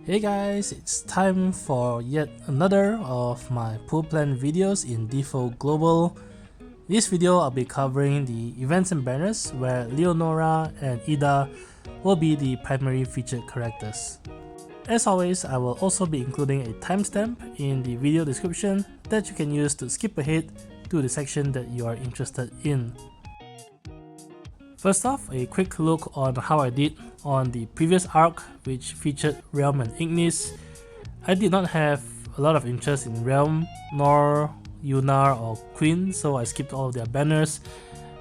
Hey guys, it's time for yet another of my pool plan videos in DFFOO Global. This video I'll be covering the events and banners where Leonora and Yda will be the primary featured characters. As always, I will also be including a timestamp in the video description that you can use to skip ahead to the section that you are interested in. First off, a quick look on how I did on the previous arc, which featured Relm and Ignis. I did not have a lot of interest in Relm, nor Yda or Queen, so I skipped all of their banners.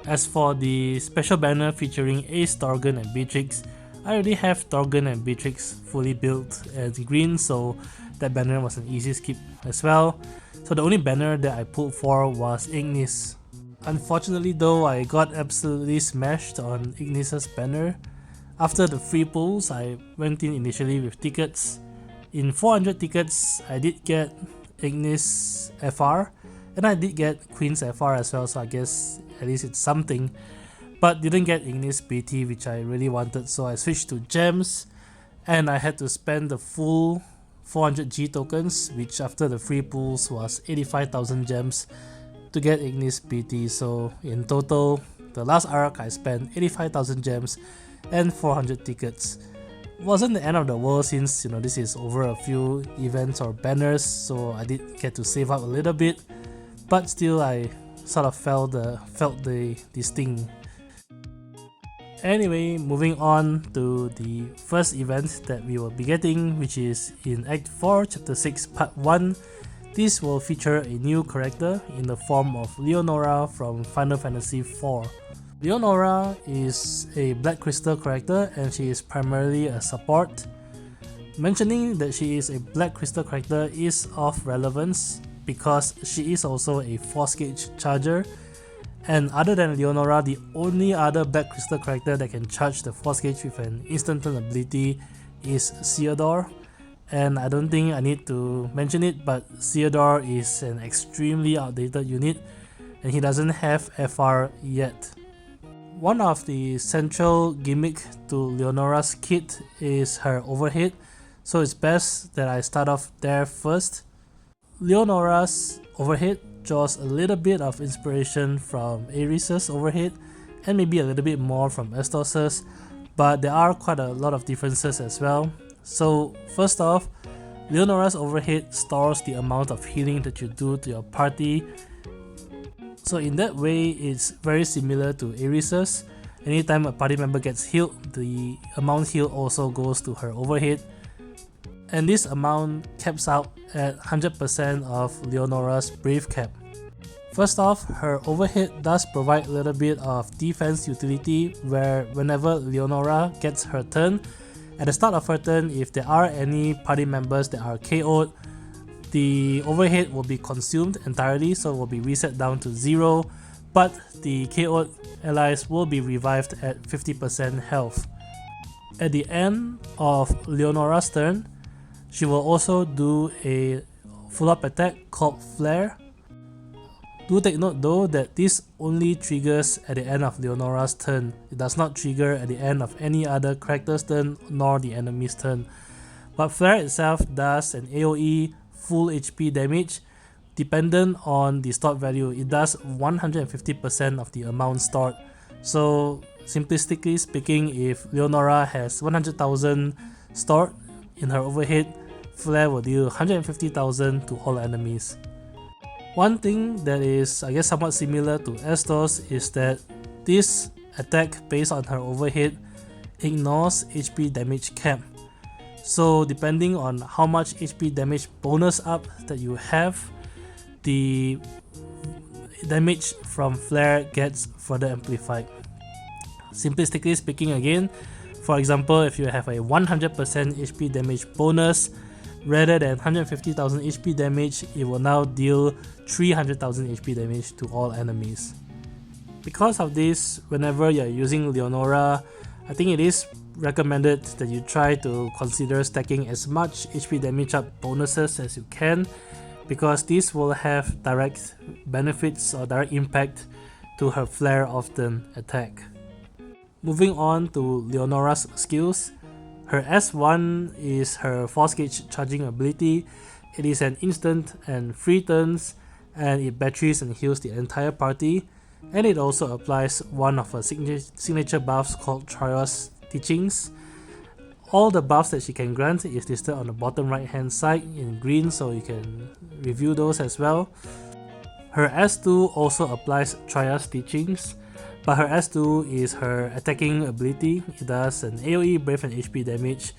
As for the special banner featuring Ace, Torgon and Beatrix, I already have Torgon and Beatrix fully built and green, so that banner was an easy skip as well. So the only banner that I pulled for was Ignis. Unfortunately though, I got absolutely smashed on Ignis' banner. After the free pulls, I went in initially with tickets. In 400 tickets, I did get Ignis FR and I did get Queen's FR as well, so I guess at least it's something. But didn't get Ignis BT, which I really wanted, so I switched to gems and I had to spend the full 400 G tokens, which after the free pulls was 85,000 gems to get Ignis BT. So in total, the last arc I spent 85,000 gems and 400 tickets. Wasn't the end of the world since this is over a few events or banners, so I did get to save up a little bit, but still I sort of felt the sting. Anyway, moving on to the first event that we will be getting, which is in Act 4, Chapter 6, Part 1. This will feature a new character in the form of Leonora from Final Fantasy IV. Leonora is a Black Crystal character and she is primarily a support. Mentioning that she is a Black Crystal character is of relevance because she is also a Force Gauge charger, and other than Leonora, the only other Black Crystal character that can charge the Force Gauge with an instant turn ability is Theodore. And I don't think I need to mention it, but Theodore is an extremely outdated unit and he doesn't have FR yet. One of the central gimmick to Leonora's kit is her overhead, so it's best that I start off there first. Leonora's overhead draws a little bit of inspiration from Ares' overhead and maybe a little bit more from Ydas', but there are quite a lot of differences as well. So first off, Leonora's overhead stores the amount of healing that you do to your party. So in that way, it's very similar to Ares'. Anytime a party member gets healed, the amount healed also goes to her overhead. And this amount caps out at 100% of Leonora's Brave Cap. First off, her overhead does provide a little bit of defense utility where whenever Leonora gets her turn, at the start of her turn, if there are any party members that are KO'd, the overhead will be consumed entirely, so it will be reset down to 0, but the KO'd allies will be revived at 50% health. At the end of Leonora's turn, she will also do a full-up attack called Flare. Do take note though that this only triggers at the end of Leonora's turn. It does not trigger at the end of any other character's turn nor the enemy's turn. But Flare itself does an AoE full HP damage dependent on the stored value. It does 150% of the amount stored. So simplistically speaking, if Leonora has 100,000 stored in her overhead, Flare will deal 150,000 to all enemies. One thing that is, I guess, somewhat similar to Ydas is that this attack based on her overhead ignores HP damage cap. So depending on how much HP damage bonus up that you have, the damage from Flare gets further amplified. Simplistically speaking again, for example, if you have a 100% HP damage bonus, rather than 150,000 HP damage, it will now deal 300,000 HP damage to all enemies. Because of this, whenever you're using Leonora, I think it is recommended that you try to consider stacking as much HP damage up bonuses as you can, because this will have direct benefits or direct impact to her Flare often attack. Moving on to Leonora's skills, Her S1 is her Force Gauge charging ability. It is an instant and free turns, and it batteries and heals the entire party, and it also applies one of her signature buffs called Trios Teachings. All the buffs that she can grant is listed on the bottom right hand side in green, so you can review those as well. Her S2 also applies Trios Teachings, but her S2 is her attacking ability. It does an AoE, Brave, and HP damage,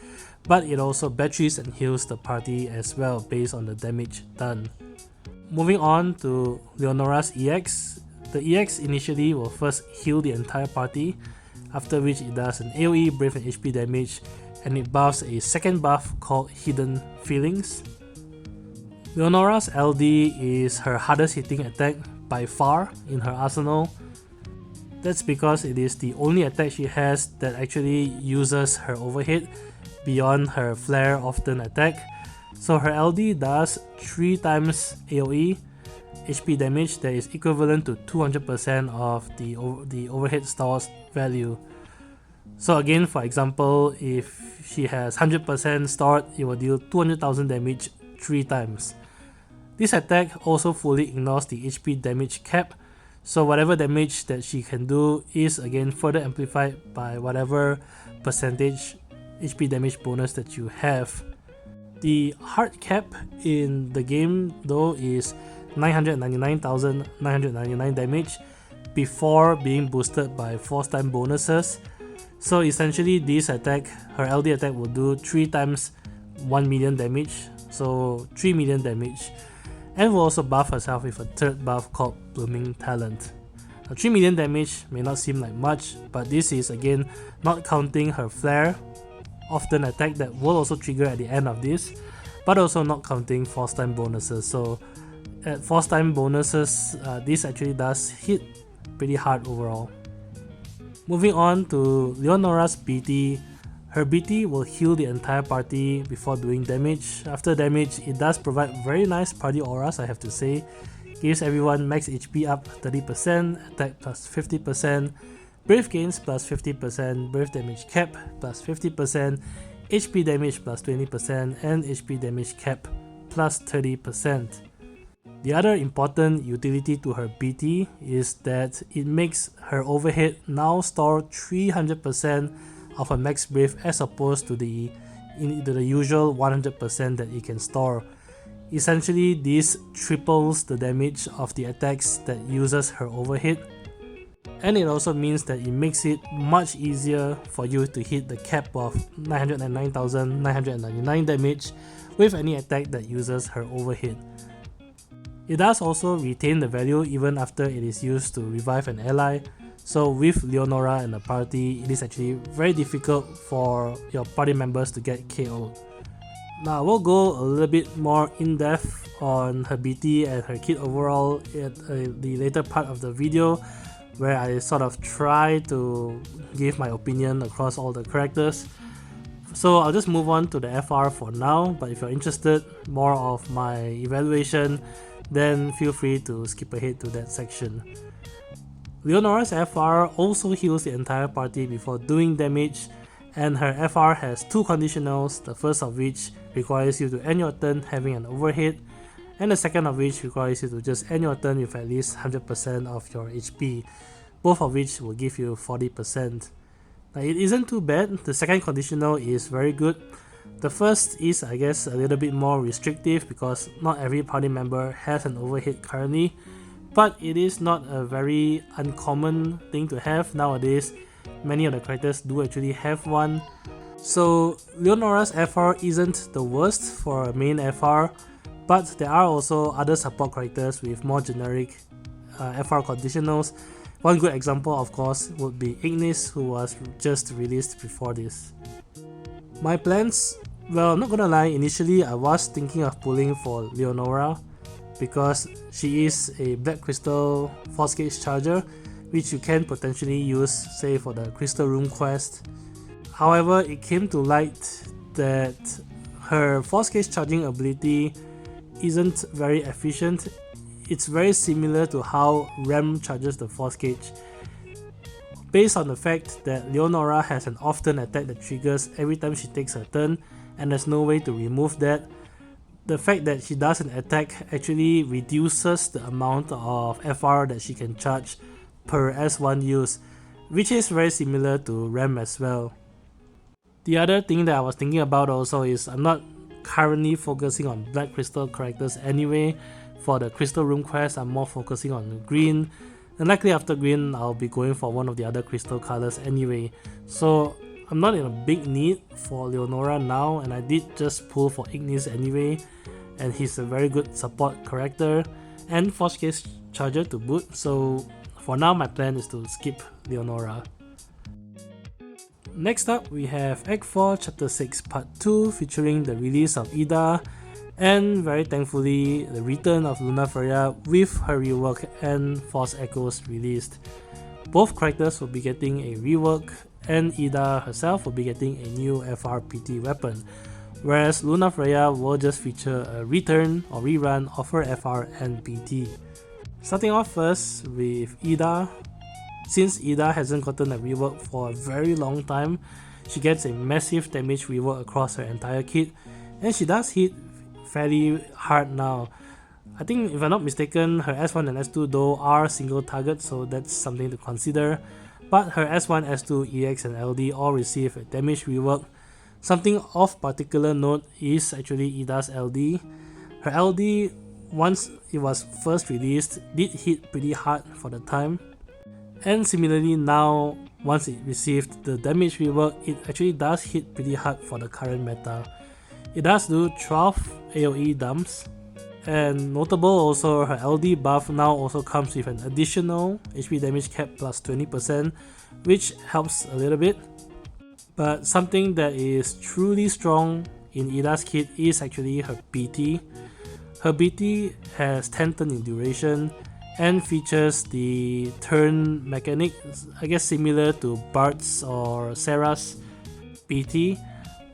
but it also batteries and heals the party as well based on the damage done. Moving on to Leonora's EX. The EX initially will first heal the entire party, after which it does an AoE, Brave, and HP damage, and it buffs a second buff called Hidden Feelings. Leonora's LD is her hardest hitting attack by far in her arsenal. That's because it is the only attack she has that actually uses her overhit beyond her flare often attack. So her LD does 3 times AoE HP damage that is equivalent to 200% of the overhead store's value. So again, for example, if she has 100% stored, it will deal 200,000 damage 3 times. This attack also fully ignores the HP damage cap, so whatever damage that she can do is again further amplified by whatever percentage HP damage bonus that you have. The hard cap in the game though is 999,999 damage before being boosted by force time bonuses. So essentially this attack, her LD attack, will do 3 times 1 million damage, so 3 million damage, and will also buff herself with a third buff called Blooming Talent. Now, 3 million damage may not seem like much, but this is again not counting her flare often attack that will also trigger at the end of this, but also not counting force time bonuses. So at force time bonuses, this actually does hit pretty hard overall. Moving on to Leonora's BT. Her BT will heal the entire party before doing damage. After damage, it does provide very nice party auras, I have to say. Gives everyone max HP up 30%, attack plus 50%, Brave gains plus 50%, Brave damage cap plus 50%, HP damage plus 20%, and HP damage cap plus 30%. The other important utility to her BT is that it makes her overhead now store 300% of her max Brave as opposed to the usual 100% that it can store. Essentially, this triples the damage of the attacks that uses her overhead, and it also means that it makes it much easier for you to hit the cap of 909,999 damage with any attack that uses her overhead. It does also retain the value even after it is used to revive an ally, so with Leonora and the party, it is actually very difficult for your party members to get KO'd. Now we'll go a little bit more in depth on her BT and her kit overall at the later part of the video, where I sort of try to give my opinion across all the characters. So I'll just move on to the FR for now, but if you're interested more of my evaluation, then feel free to skip ahead to that section. Leonora's FR also heals the entire party before doing damage, and her FR has 2 conditionals, the first of which requires you to end your turn having an overhead, and the second of which requires you to just end your turn with at least 100% of your HP, both of which will give you 40%. Now it isn't too bad, the second conditional is very good. The first is, I guess, a little bit more restrictive because not every party member has an overhead currently, but it is not a very uncommon thing to have nowadays. Many of the characters do actually have one. So Leonora's FR isn't the worst for a main FR, but there are also other support characters with more generic FR conditionals. One good example, of course, would be Ignis, who was just released before this. My plans, well, I'm not gonna lie, initially I was thinking of pulling for Leonora because she is a Black Crystal Force Gauge Charger, which you can potentially use, say, for the Crystal Room quest. However, it came to light that her Force Gauge charging ability isn't very efficient. It's very similar to how Relm charges the Force Gauge. based on the fact that Leonora has an often attack that triggers every time she takes her turn, and there's no way to remove that. The fact that she does an attack actually reduces the amount of FR that she can charge per S1 use, which is very similar to Relm as well. The other thing that I was thinking about also is I'm not currently focusing on black crystal characters anyway. For the crystal room quest, I'm more focusing on green, and likely after green I'll be going for one of the other crystal colors anyway. So I'm not in a big need for Leonora now, and I did just pull for Ignis anyway, and he's a very good support character and force case charger to boot, so for now my plan is to skip Leonora. Next up we have Act 4 Chapter 6 Part 2 featuring the release of Yda, and very thankfully the return of Lunafreya with her rework and Force Echoes released. Both characters will be getting a rework, and Yda herself will be getting a new FRBT weapon, whereas Lunafreya will just feature a return or rerun of her FR and BT. Starting off first with Yda. Since Yda hasn't gotten a rework for a very long time, she gets a massive damage rework across her entire kit, and she does hit fairly hard now. I think if I'm not mistaken, her S1 and S2 though are single target, so that's something to consider, but her S1, S2, EX and LD all receive a damage rework. Something of particular note is actually Yda's LD. Her LD, once it was first released, did hit pretty hard for the time, and similarly now, once it received the damage rework, it actually does hit pretty hard for the current meta. It does do 12 AoE dumps, and notable also, her LD buff now also comes with an additional HP damage cap plus 20%, which helps a little bit. But something that is truly strong in Yda's kit is actually her BT. Her BT has 10 turn in duration and features the turn mechanic, I guess similar to Bart's or Sarah's BT,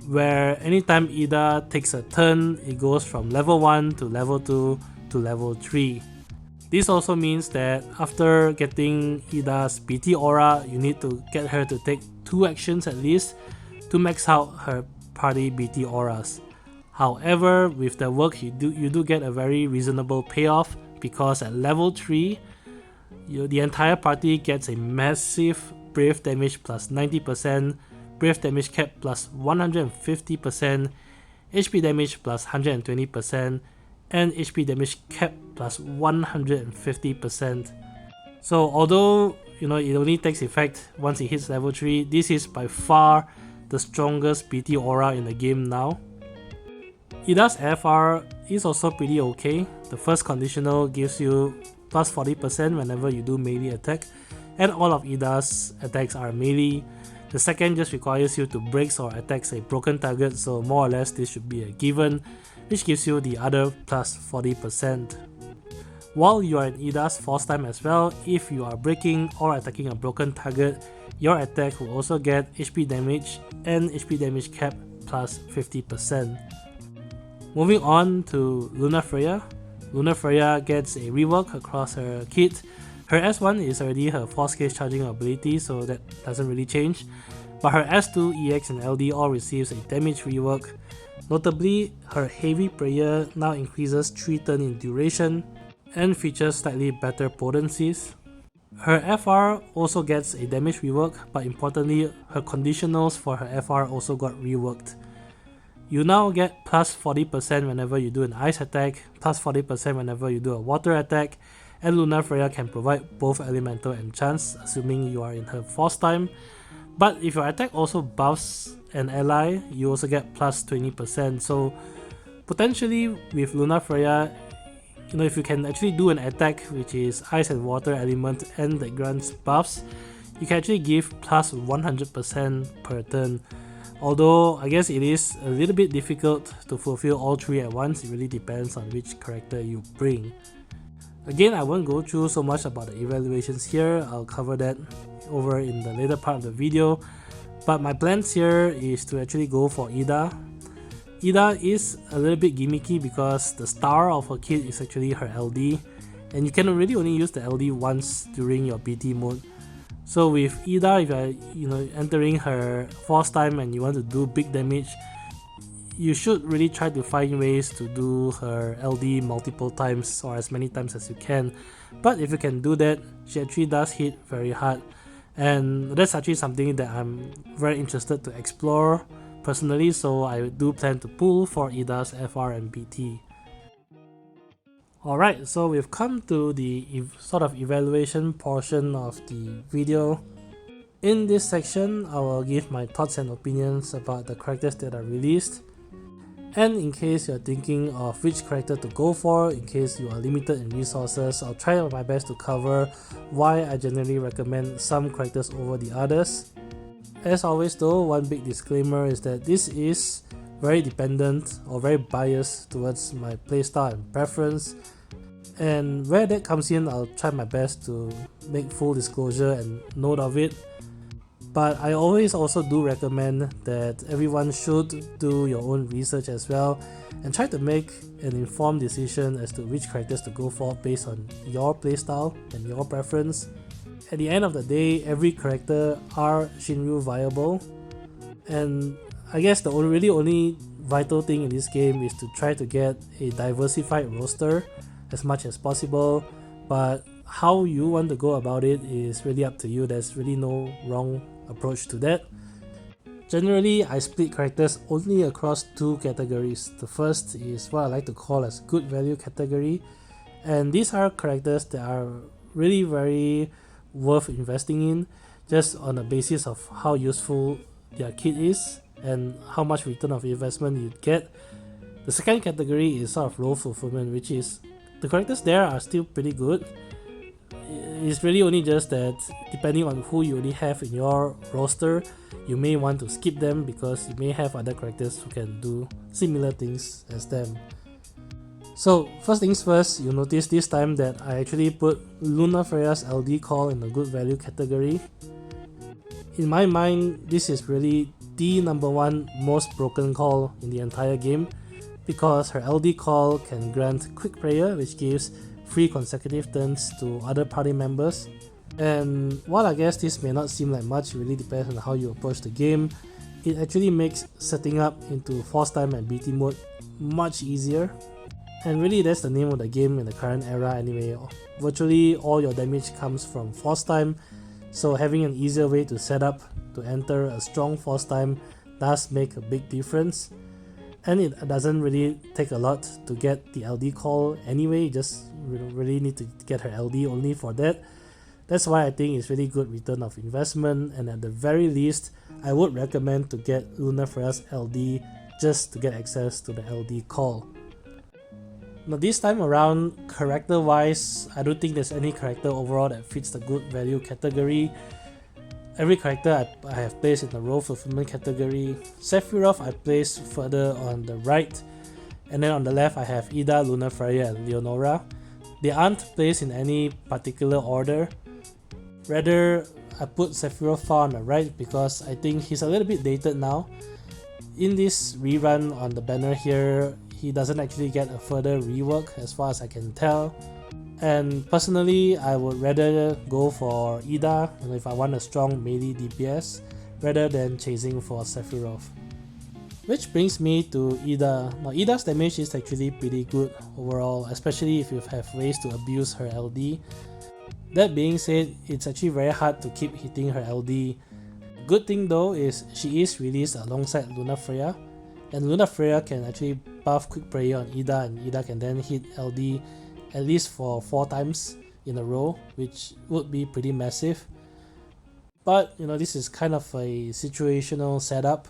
where anytime Yda takes a turn, it goes from level 1 to level 2 to level 3. This also means that after getting Yda's BT aura, you need to get her to take 2 actions at least to max out her party BT auras. However, with the work you do get a very reasonable payoff, because at level 3, the entire party gets a massive brave damage plus 90%, brave damage cap plus 150%, HP damage plus 120%, and HP damage cap plus 150%. So although it only takes effect once it hits level 3, this is by far the strongest BT aura in the game now. Yda's FR is also pretty okay. The first conditional gives you plus 40% whenever you do melee attack, and all of Yda's attacks are melee. The second just requires you to break or attacks a broken target, so more or less this should be a given, which gives you the other plus 40%. While you are in Yda's force time as well, if you are breaking or attacking a broken target, your attack will also get HP damage and HP damage cap plus 50%. Moving on to Lunafreya. Lunafreya gets a rework across her kit. Her S1 is already her force case charging ability, so that doesn't really change. But her S2, EX and LD all receives a damage rework. Notably, her heavy prayer now increases 3 turn in duration and features slightly better potencies. Her FR also gets a damage rework, but importantly, her conditionals for her FR also got reworked. You now get plus 40% whenever you do an ice attack, plus 40% whenever you do a water attack, and Lunafreya can provide both elemental and chance, assuming you are in her force time. But if your attack also buffs an ally, you also get plus 20%, so potentially with Lunafreya, if you can actually do an attack which is ice and water element and that grants buffs, you can actually give plus 100% per turn. Although I guess it is a little bit difficult to fulfill all 3 at once, it really depends on which character you bring. Again, I won't go through so much about the evaluations here, I'll cover that over in the later part of the video. But my plans here is to actually go for Yda. Yda is a little bit gimmicky because the star of her kit is actually her LD, and you can really only use the LD once during your BT mode. So with Yda, if you are entering her force time and you want to do big damage, you should really try to find ways to do her LD multiple times or as many times as you can. But if you can do that, she actually does hit very hard, and that's actually something that I'm very interested to explore personally, so I do plan to pull for Ydas FRBT. Alright, so we've come to the sort of evaluation portion of the video. In this section, I will give my thoughts and opinions about the characters that are released. And in case you're thinking of which character to go for, in case you are limited in resources, I'll try my best to cover why I generally recommend some characters over the others. As always though, one big disclaimer is that this is very dependent or very biased towards my playstyle and preference, and where that comes in, I'll try my best to make full disclosure and note of it. But I always also do recommend that everyone should do your own research as well and try to make an informed decision as to which characters to go for based on your playstyle and your preference. At the end of the day, every character are Shinryu viable, and I guess the only vital thing in this game is to try to get a diversified roster as much as possible, but how you want to go about it is really up to you. There's really no wrong approach to that. Generally, I split characters only across two categories. The first is what I like to call as good value category, and these are characters that are really very worth investing in just on the basis of how useful their kit is and how much return of investment you get. The second category is sort of role fulfillment, which is the characters there are still pretty good. It's really only just that depending on who you already have in your roster, you may want to skip them because you may have other characters who can do similar things as them. So first things first, you'll notice this time that I actually put Lunafreya's LD call in the good value category. In my mind, this is really the number one most broken call in the entire game, because her LD call can grant quick prayer, which gives 3 consecutive turns to other party members. And while I guess this may not seem like much, it really depends on how you approach the game, it actually makes setting up into force time and BT mode much easier. And really that's the name of the game in the current era anyway. Virtually all your damage comes from force time, so having an easier way to set up to enter a strong force time does make a big difference. And it doesn't really take a lot to get the LD call anyway, you just really need to get her LD only for that. That's why I think it's really good return of investment, and at the very least I would recommend to get Lunafreya's LD just to get access to the LD call. Now this time around, character wise, I don't think there's any character overall that fits the good value category. Every character I have placed in the role fulfillment category. Sephiroth I placed further on the right, and then on the left I have Yda, Lunafreya and Leonora. They aren't placed in any particular order. Rather, I put Sephiroth far on the right because I think he's a little bit dated now. In this rerun on the banner here, he doesn't actually get a further rework as far as I can tell. And personally, I would rather go for Yda if I want a strong melee DPS rather than chasing for Sephiroth. Which brings me to Yda. Now Yda's damage is actually pretty good overall, especially if you have ways to abuse her LD. That being said, it's actually very hard to keep hitting her LD. Good thing though is she is released alongside Lunafreya, and Lunafreya can actually buff quick prayer on Yda, and Yda can then hit LD at least for 4 times in a row, which would be pretty massive. But this is kind of a situational setup,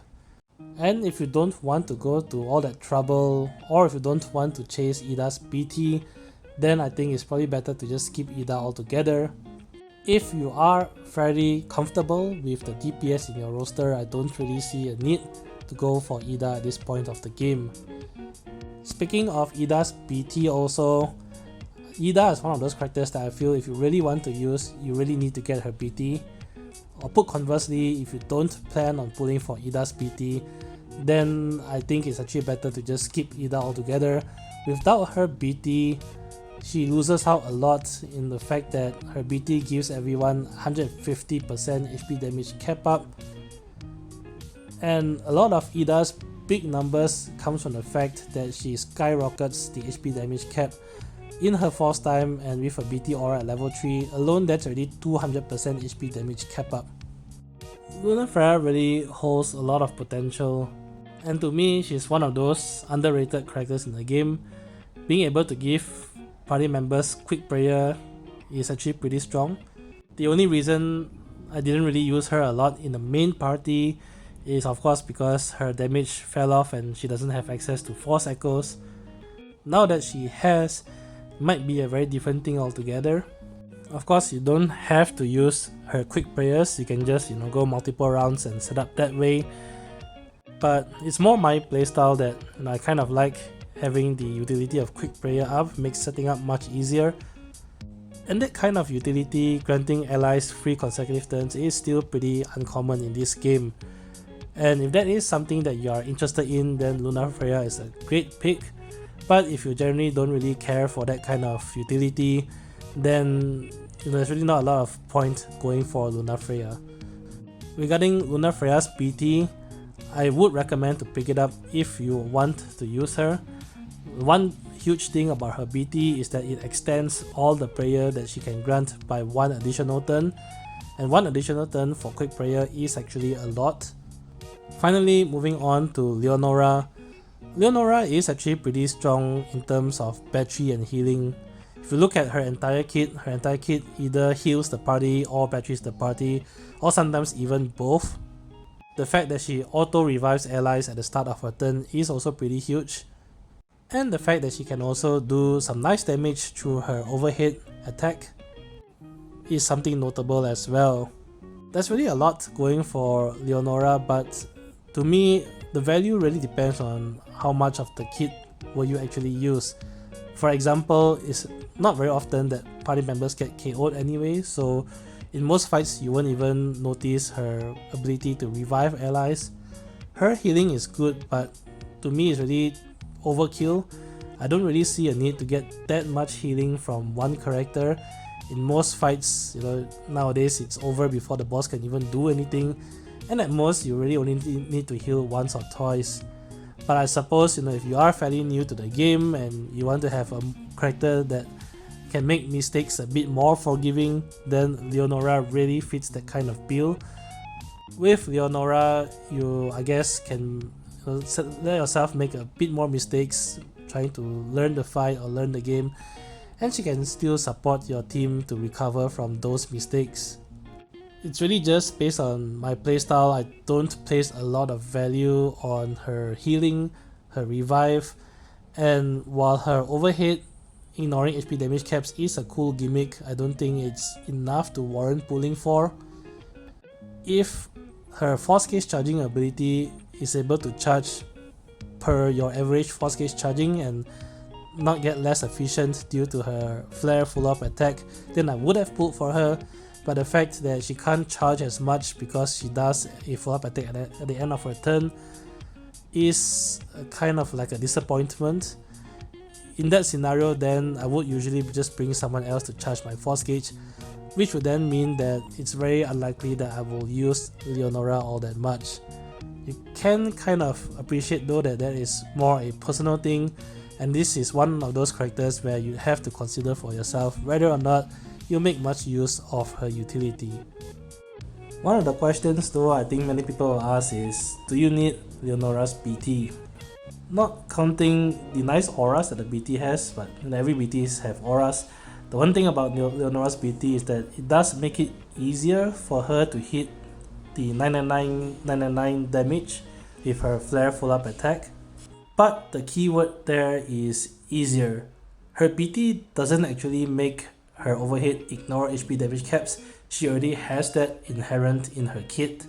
and if you don't want to go to all that trouble, or if you don't want to chase Yda's BT, then I think it's probably better to just skip Yda altogether. If you are fairly comfortable with the DPS in your roster, I don't really see a need to go for Yda at this point of the game. Speaking of Yda's BT also, Yda is one of those characters that I feel if you really want to use, you really need to get her BT. Or put conversely, if you don't plan on pulling for Yda's BT, then I think it's actually better to just skip Yda altogether. Without her BT, She loses out a lot in the fact that her BT gives everyone 150% HP damage cap up, and a lot of Yda's big numbers comes from the fact that she skyrockets the HP damage cap in her first time, and with a BT aura at level 3 alone, that's already 200% HP damage cap up. Lunafreya really holds a lot of potential, and to me she's one of those underrated characters in the game. Being able to give party members quick prayer is actually pretty strong. The only reason I didn't really use her a lot in the main party is of course because her damage fell off and she doesn't have access to force echoes. Now that she has, it might be a very different thing altogether. Of course, you don't have to use her quick prayers, you can just go multiple rounds and set up that way. But it's more my playstyle that I kind of like having the utility of quick prayer up, makes setting up much easier. And that kind of utility, granting allies free consecutive turns, is still pretty uncommon in this game. And if that is something that you are interested in, then Lunafreya is a great pick. But if you generally don't really care for that kind of utility, then there's really not a lot of point going for Lunafreya. Regarding Lunafreya's BT, I would recommend to pick it up if you want to use her. One huge thing about her BT is that it extends all the prayer that she can grant by one additional turn, and one additional turn for quick prayer is actually a lot. Finally, moving on to Leonora. Leonora is actually pretty strong in terms of battery and healing. If you look at her entire kit either heals the party or batteries the party, or sometimes even both. The fact that she auto revives allies at the start of her turn is also pretty huge. And the fact that she can also do some nice damage through her overhead attack is something notable as well. There's really a lot going for Leonora, but to me, the value really depends on how much of the kit will you actually use. For example, it's not very often that party members get KO'd anyway, so in most fights you won't even notice her ability to revive allies. Her healing is good, but to me it's really overkill. I don't really see a need to get that much healing from one character. In most fights, nowadays it's over before the boss can even do anything, and at most you really only need to heal once or twice. But I suppose if you are fairly new to the game and you want to have a character that can make mistakes a bit more forgiving, then Leonora really fits that kind of bill. With Leonora, you I guess can let yourself make a bit more mistakes trying to learn the fight or learn the game, and she can still support your team to recover from those mistakes. It's really just based on my playstyle. I don't place a lot of value on her healing, her revive, and while her overhead ignoring HP damage caps is a cool gimmick, I don't think it's enough to warrant pulling for. If her force case charging ability is able to charge per your average force case charging and not get less efficient due to her flare full up attack, then I would have pulled for her. But the fact that she can't charge as much because she does a full up attack at the end of her turn is kind of like a disappointment. In that scenario, then I would usually just bring someone else to charge my force gauge, which would then mean that it's very unlikely that I will use Leonora all that much. You can kind of appreciate though that is more a personal thing, and this is one of those characters where you have to consider for yourself whether or not you make much use of her utility. One of the questions though I think many people will ask is, do you need Leonora's BT? Not counting the nice auras that the BT has, but every BTs have auras. The one thing about Leonora's BT is that it does make it easier for her to hit the 999 damage with her flare full up attack. But the keyword there is easier. Her BT doesn't actually make her overhead ignore HP damage caps. She already has that inherent in her kit,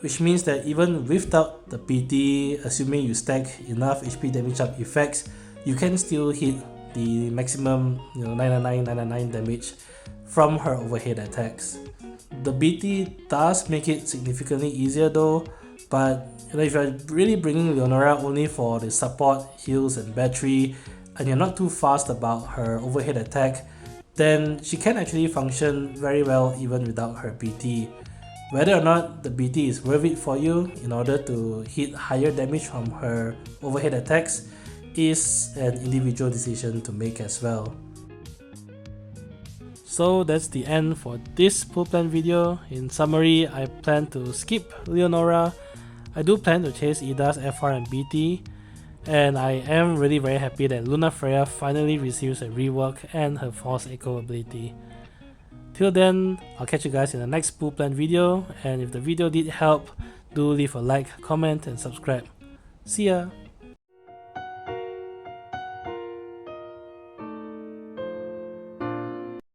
which means that even without the BT, assuming you stack enough HP damage up effects, you can still hit the maximum 999 damage from her overhead attacks. The BT does make it significantly easier though, but if you're really bringing Leonora only for the support, heals and battery, and you're not too fast about her overhead attack, then she can actually function very well even without her BT. Whether or not the BT is worth it for you in order to hit higher damage from her overhead attacks is an individual decision to make as well. So that's the end for this pool plan video. In summary, I plan to skip Leonora. I do plan to chase Ydas, FR and BT, and I am really very happy that Lunafreya finally receives a rework and her Force Echo ability. Till then, I'll catch you guys in the next pool plan video, and if the video did help, do leave a like, comment and subscribe. See ya!